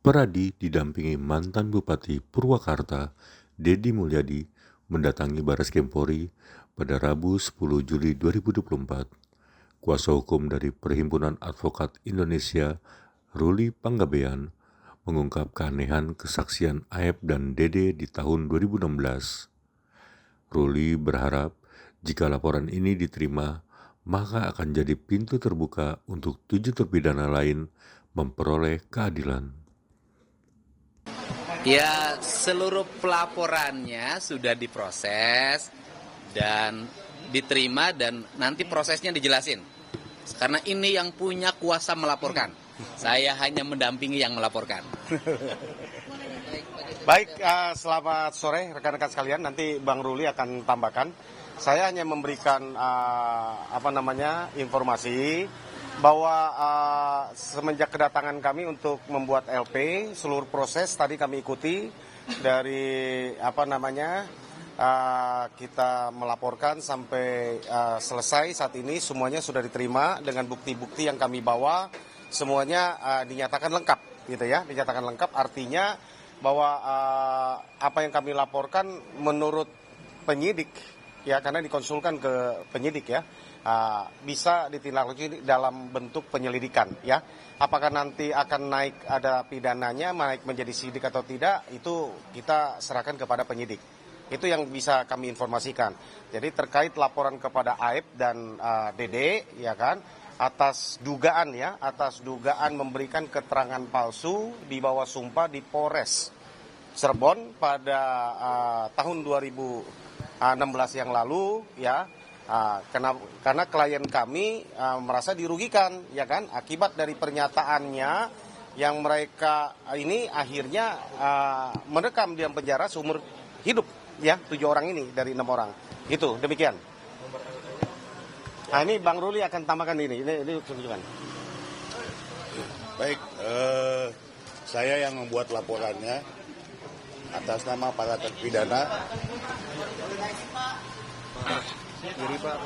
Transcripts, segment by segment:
Peradi didampingi mantan Bupati Purwakarta, Deddy Mulyadi, mendatangi Bareskrim Polri pada Rabu 10 Juli 2024. Kuasa hukum dari Perhimpunan Advokat Indonesia, Ruli Panggabean, mengungkap keanehan kesaksian Aep dan Dede di tahun 2016. Ruli berharap jika laporan ini diterima, maka akan jadi pintu terbuka untuk 7 terpidana lain memperoleh keadilan. Ya, seluruh pelaporannya sudah diproses dan diterima dan nanti prosesnya dijelasin. Karena ini yang punya kuasa melaporkan. Saya hanya mendampingi yang melaporkan. Baik, selamat sore rekan-rekan sekalian. Nanti Bang Ruli akan tambahkan. Saya hanya memberikan informasi bahwa semenjak kedatangan kami untuk membuat LP, seluruh proses tadi kami ikuti dari kita melaporkan sampai selesai. Saat ini semuanya sudah diterima dengan bukti-bukti yang kami bawa, semuanya dinyatakan lengkap, gitu ya. Dinyatakan lengkap artinya bahwa apa yang kami laporkan menurut penyidik, ya, karena dikonsulkan ke penyidik, ya, bisa ditindaklanjuti dalam bentuk penyelidikan, ya. Apakah nanti akan naik ada pidananya, naik menjadi sidik atau tidak, itu kita serahkan kepada penyidik. Itu yang bisa kami informasikan. Jadi terkait laporan kepada Aep dan Dede, ya kan, atas dugaan memberikan keterangan palsu di bawah sumpah di Polres Cirebon pada tahun 2016 yang lalu, ya. Karena klien kami merasa dirugikan, ya kan, akibat dari pernyataannya yang mereka ini akhirnya mendekam di penjara seumur hidup, ya, 7 orang ini dari 6 orang. Itu demikian. Nah, ini Bang Ruli akan tambahkan ini tunjukkan. Baik, saya yang membuat laporannya atas nama para terpidana. Kiri Pak.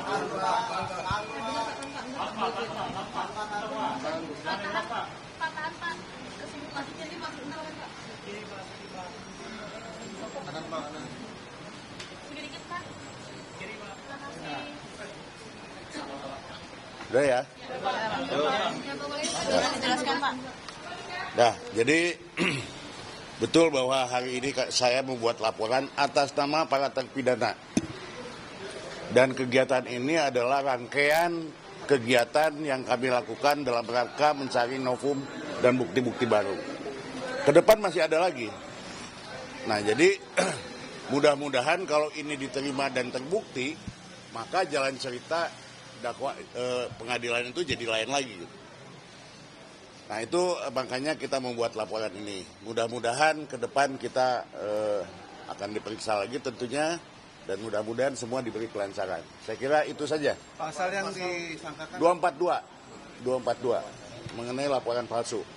Udah ya? Nah, jadi betul bahwa hari ini saya membuat laporan atas nama para terpidana. Dan kegiatan ini adalah rangkaian kegiatan yang kami lakukan dalam rangka mencari novum dan bukti-bukti baru. Ke depan masih ada lagi. Nah, jadi mudah-mudahan kalau ini diterima dan terbukti, maka jalan cerita pengadilan itu jadi lain lagi. Nah, itu makanya kita membuat laporan ini. Mudah-mudahan ke depan kita akan diperiksa lagi tentunya. Dan mudah-mudahan semua diberi kelancaran. Saya kira itu saja. Pasal yang disangkakan 242 mengenai laporan palsu.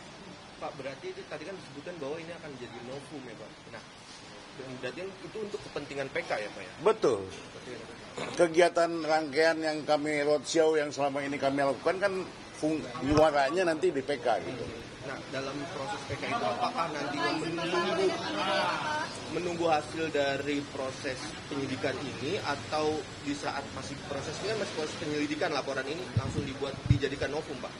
Pak, berarti itu tadi kan disebutkan bahwa ini akan jadi novum, ya Pak. Nah, berarti itu untuk kepentingan PK, ya Pak, ya? Betul. Kegiatan rangkaian yang kami roadshow yang selama ini kami lakukan kan muaranya nanti di PK gitu. Nah, dalam proses PK itu apakah nantinya menunggu hasil dari proses penyidikan ini, atau di saat masih proses ini kan masih proses penyelidikan laporan ini langsung dijadikan novum, Pak?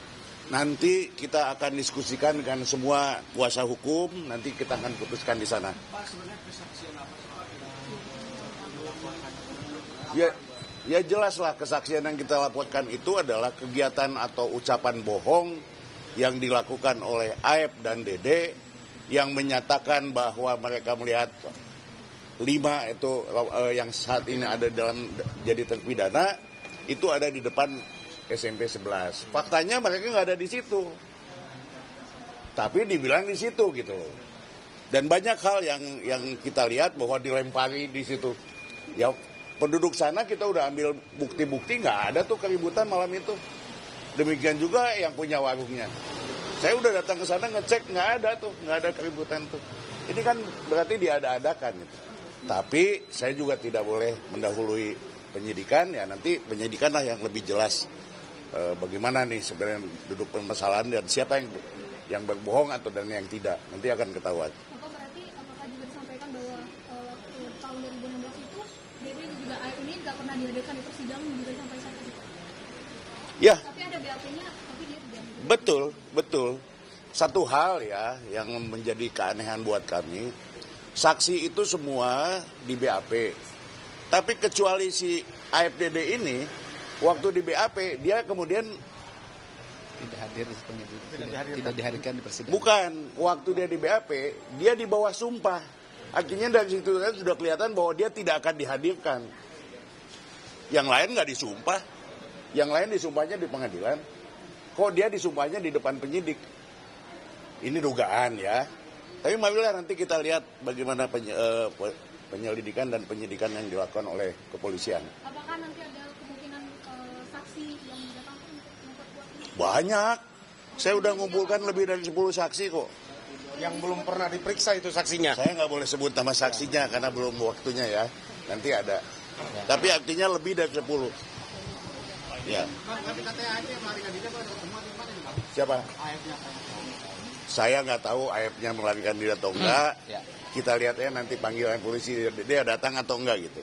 Nanti kita akan diskusikan dengan semua kuasa hukum, nanti kita akan putuskan di sana. Pak, sebenarnya kesaksian apa? Ya jelaslah kesaksian yang kita laporkan itu adalah kegiatan atau ucapan bohong yang dilakukan oleh Aep dan Dede yang menyatakan bahwa mereka melihat 5 itu yang saat ini ada dalam jadi terpidana itu ada di depan SMP 11. Faktanya mereka nggak ada di situ, tapi dibilang di situ gitu loh. Dan banyak hal yang kita lihat bahwa dilempari di situ. Ya Penduduk sana kita udah ambil bukti-bukti, nggak ada tuh keributan malam itu. Demikian juga yang punya warungnya. Saya udah datang ke sana ngecek, nggak ada keributan tuh. Ini kan berarti diada-adakan gitu. Tapi saya juga tidak boleh mendahului penyidikan, ya nanti penyidikan lah yang lebih jelas bagaimana nih sebenarnya duduk permasalahan dan siapa yang berbohong atau dan yang tidak. Nanti akan ketahuan. Apakah juga disampaikan bahwa tahun 2016 itu Dede juga ini nggak pernah dihadirkan di persidangan juga sampai saat itu? Ya. Tapi ada BAP-nya, tapi dia tidak. Betul. Satu hal ya yang menjadi keanehan buat kami, saksi itu semua di BAP. Tapi kecuali si AFDD ini, waktu di BAP, dia kemudian Tidak hadir di tidak dihadirkan di persidangan. bukan, waktu dia di BAP, dia di bawah sumpah. Artinya dari situ kan sudah kelihatan bahwa dia tidak akan dihadirkan. Yang lain nggak disumpah, yang lain disumpahnya di pengadilan. Kok dia disumpahnya di depan penyidik? Ini dugaan ya. Tapi marilah nanti kita lihat bagaimana penyelidikan dan penyidikan yang dilakukan oleh kepolisian. Apakah nanti ada kemungkinan saksi yang datang untuk memperkuat ini? Banyak. Saya udah ngumpulkan lebih dari 10 saksi kok. Yang belum pernah diperiksa itu saksinya. Saya nggak boleh sebut nama saksinya karena belum waktunya ya. Nanti ada. Tapi artinya lebih dari 10. Ya. Siapa? Saya nggak tahu AF-nya melarikan diri atau enggak. Ya. Kita lihat ya nanti panggilan polisi dia datang atau enggak gitu.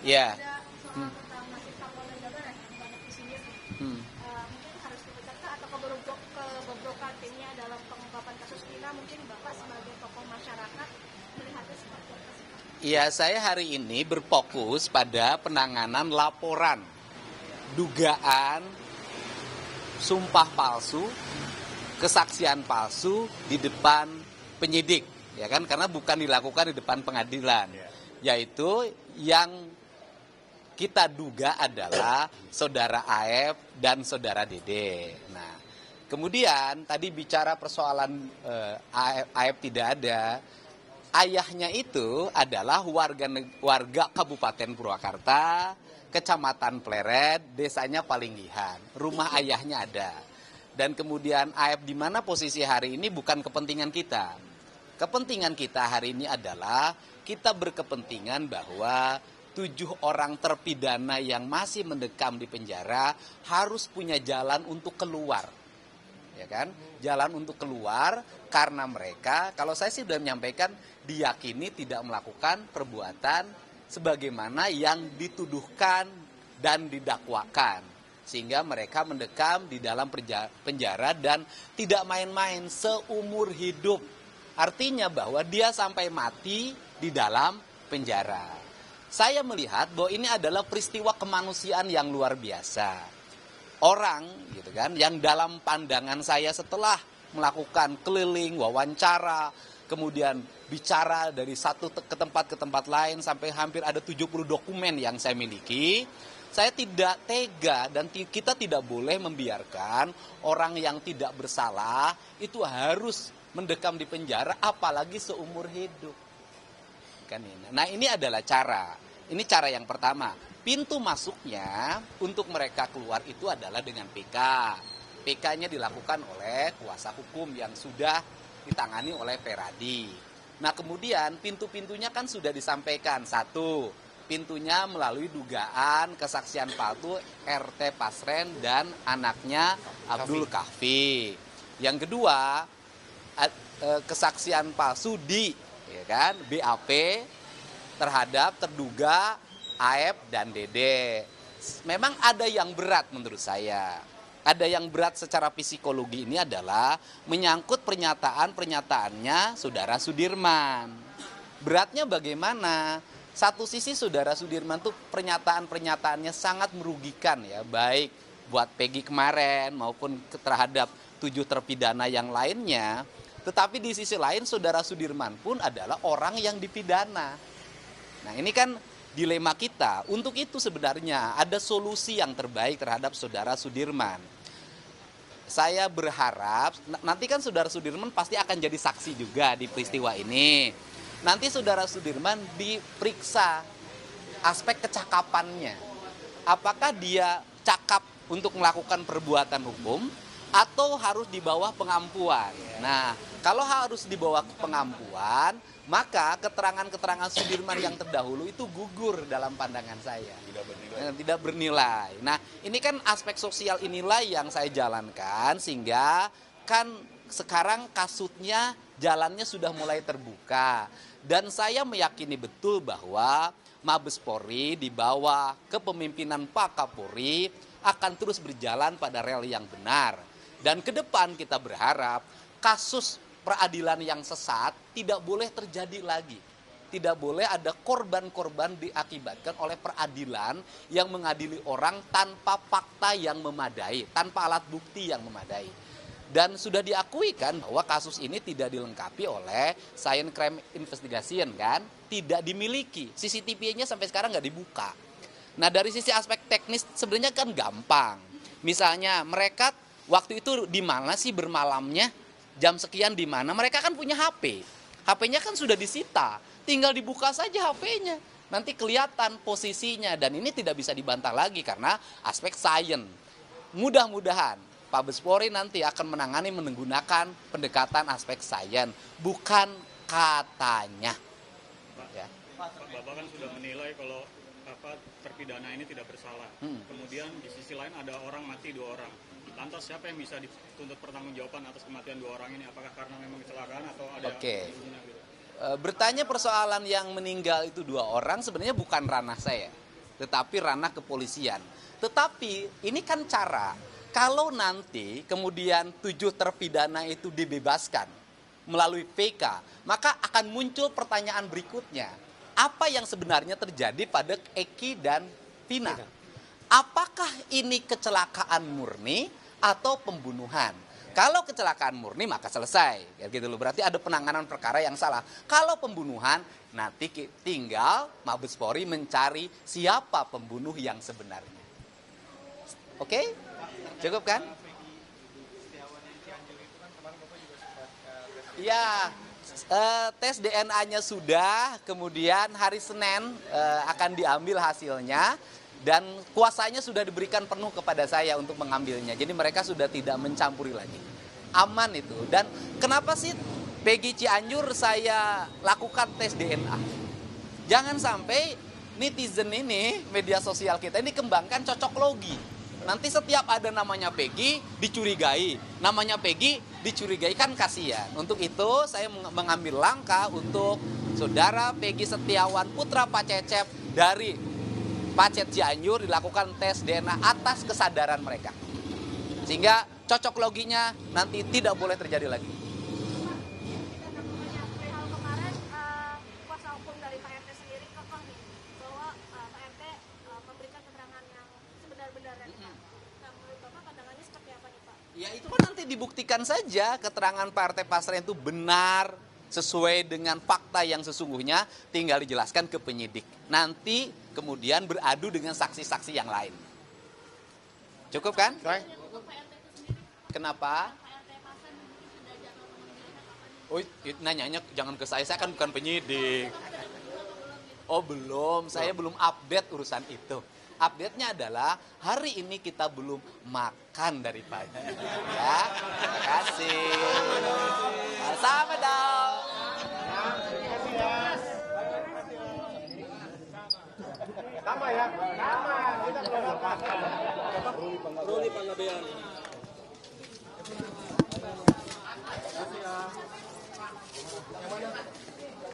Ya. Ada soal tentang nasib Kapolda Jabar yang banyak disindir. Mungkin harus dipecatkah atau kebobrokan timnya dalam pengungkapan kasus kita, mungkin Bapak sebagai tokoh masyarakat melihatnya seperti apa sih Pak? Ya, saya hari ini berfokus pada penanganan laporan dugaan sumpah palsu, kesaksian palsu di depan penyidik, ya kan? Karena bukan dilakukan di depan pengadilan, yaitu yang kita duga adalah saudara AF dan saudara Dede. Nah, kemudian tadi bicara persoalan AF tidak ada. Ayahnya itu adalah warga Kabupaten Purwakarta, Kecamatan Pleret, desanya Palinggihan. Rumah ayahnya ada. Dan kemudian AF di mana posisi hari ini bukan kepentingan kita. Kepentingan kita hari ini adalah kita berkepentingan bahwa 7 orang terpidana yang masih mendekam di penjara harus punya jalan untuk keluar. Ya kan? Jalan untuk keluar karena mereka, kalau saya sih sudah menyampaikan, diyakini tidak melakukan perbuatan sebagaimana yang dituduhkan dan didakwakan. Sehingga mereka mendekam di dalam penjara dan tidak main-main seumur hidup. Artinya bahwa dia sampai mati di dalam penjara. Saya melihat bahwa ini adalah peristiwa kemanusiaan yang luar biasa. Orang gitu kan yang dalam pandangan saya setelah melakukan keliling, wawancara, kemudian bicara dari satu ke tempat lain sampai hampir ada 70 dokumen yang saya miliki. Saya tidak tega dan kita tidak boleh membiarkan orang yang tidak bersalah itu harus mendekam di penjara apalagi seumur hidup. Kan ini. Nah, ini adalah cara. Ini cara yang pertama. Pintu masuknya untuk mereka keluar itu adalah dengan PK. PK-nya dilakukan oleh kuasa hukum yang sudah ditangani oleh Peradi. Nah, kemudian pintu-pintunya kan sudah disampaikan. Satu, pintunya melalui dugaan kesaksian palsu RT Pasren dan anaknya Abdul Kahfi. Yang kedua, kesaksian palsu di BAP terhadap terduga AF dan Dede. Memang ada yang berat menurut saya. Ada yang berat secara psikologi ini adalah menyangkut pernyataannya Saudara Sudirman. Beratnya bagaimana? Satu sisi Saudara Sudirman tuh pernyataannya sangat merugikan ya, baik buat Peggy kemarin maupun terhadap 7 terpidana yang lainnya. Tetapi di sisi lain Saudara Sudirman pun adalah orang yang dipidana. Nah, ini kan dilema kita. Untuk itu sebenarnya ada solusi yang terbaik terhadap Saudara Sudirman. Saya berharap, nanti kan Saudara Sudirman pasti akan jadi saksi juga di peristiwa ini. Nanti Saudara Sudirman diperiksa aspek kecakapannya. Apakah dia cakap untuk melakukan perbuatan hukum atau harus di bawah pengampuan. Nah, kalau harus di bawah pengampuan, maka keterangan-keterangan Sudirman yang terdahulu itu gugur dalam pandangan saya. Tidak bernilai. Nah, ini kan aspek sosial inilah yang saya jalankan sehingga kan sekarang kasusnya jalannya sudah mulai terbuka. Dan saya meyakini betul bahwa Mabes Polri di bawah kepemimpinan Pak Kapolri akan terus berjalan pada rel yang benar. Dan ke depan kita berharap kasus peradilan yang sesat tidak boleh terjadi lagi. Tidak boleh ada korban-korban diakibatkan oleh peradilan yang mengadili orang tanpa fakta yang memadai, tanpa alat bukti yang memadai. Dan sudah diakui kan bahwa kasus ini tidak dilengkapi oleh Science Crime Investigation kan, tidak dimiliki. CCTV-nya sampai sekarang nggak dibuka. Nah dari sisi aspek teknis sebenarnya kan gampang. Misalnya mereka waktu itu di mana sih bermalamnya, jam sekian di mana, mereka kan punya HP. HP-nya kan sudah disita, tinggal dibuka saja HP-nya. Nanti kelihatan posisinya dan ini tidak bisa dibantah lagi karena aspek sains. Mudah-mudahan Mabes Polri nanti akan menangani menggunakan pendekatan aspek sains, bukan katanya. Ya. Pak Bambang kan sudah menilai kalau terpidana ini tidak bersalah. Kemudian di sisi lain ada orang mati 2 orang. Lantas siapa yang bisa dituntut pertanggungjawaban atas kematian 2 orang ini? Apakah karena memang kecelakaan atau ada hubungannya gitu? Bertanya persoalan yang meninggal itu 2 orang sebenarnya bukan ranah saya, tetapi ranah kepolisian. Tetapi ini kan cara. Kalau nanti kemudian 7 terpidana itu dibebaskan melalui PK, maka akan muncul pertanyaan berikutnya. Apa yang sebenarnya terjadi pada Eki dan Vina? Apakah ini kecelakaan murni atau pembunuhan? Kalau kecelakaan murni maka selesai. Ya gitu loh. Berarti ada penanganan perkara yang salah. Kalau pembunuhan nanti tinggal Mabes Polri mencari siapa pembunuh yang sebenarnya. Oke? Cukup kan? Ya, tes DNA-nya sudah, kemudian hari Senin akan diambil hasilnya dan kuasanya sudah diberikan penuh kepada saya untuk mengambilnya. Jadi mereka sudah tidak mencampuri lagi. Aman itu. Dan kenapa sih Peggy Cianjur saya lakukan tes DNA? Jangan sampai netizen ini, media sosial kita ini kembangkan cocok logi. Nanti setiap ada namanya Peggy dicurigai, namanya Peggy dicurigai, kan kasihan. Untuk itu saya mengambil langkah untuk saudara Peggy Setiawan putra Pak Cecep dari Pacet Cianjur dilakukan tes DNA atas kesadaran mereka. Sehingga cocok loginya nanti tidak boleh terjadi lagi. Hal kemarin kuasa hukum dari Pak RT sendiri kekeh nih bahwa Pak RT memberikan keterangan yang sebenar-benarnya nih Pak. Nah, menurut Bapak pandangannya seperti apa nih Pak? Ya itu kan nanti dibuktikan saja keterangan Pak RT Pasren itu benar sesuai dengan fakta yang sesungguhnya, tinggal dijelaskan ke penyidik. Nanti kemudian beradu dengan saksi-saksi yang lain. Cukup kan? Kenapa? Oh, nanyanya jangan ke saya kan bukan penyidik. Oh belum, saya belum update urusan itu. Update-nya adalah hari ini kita belum makan dari pagi. Ya, terima kasih. Sama dong. Sama ya, sama. Kita belum lepas.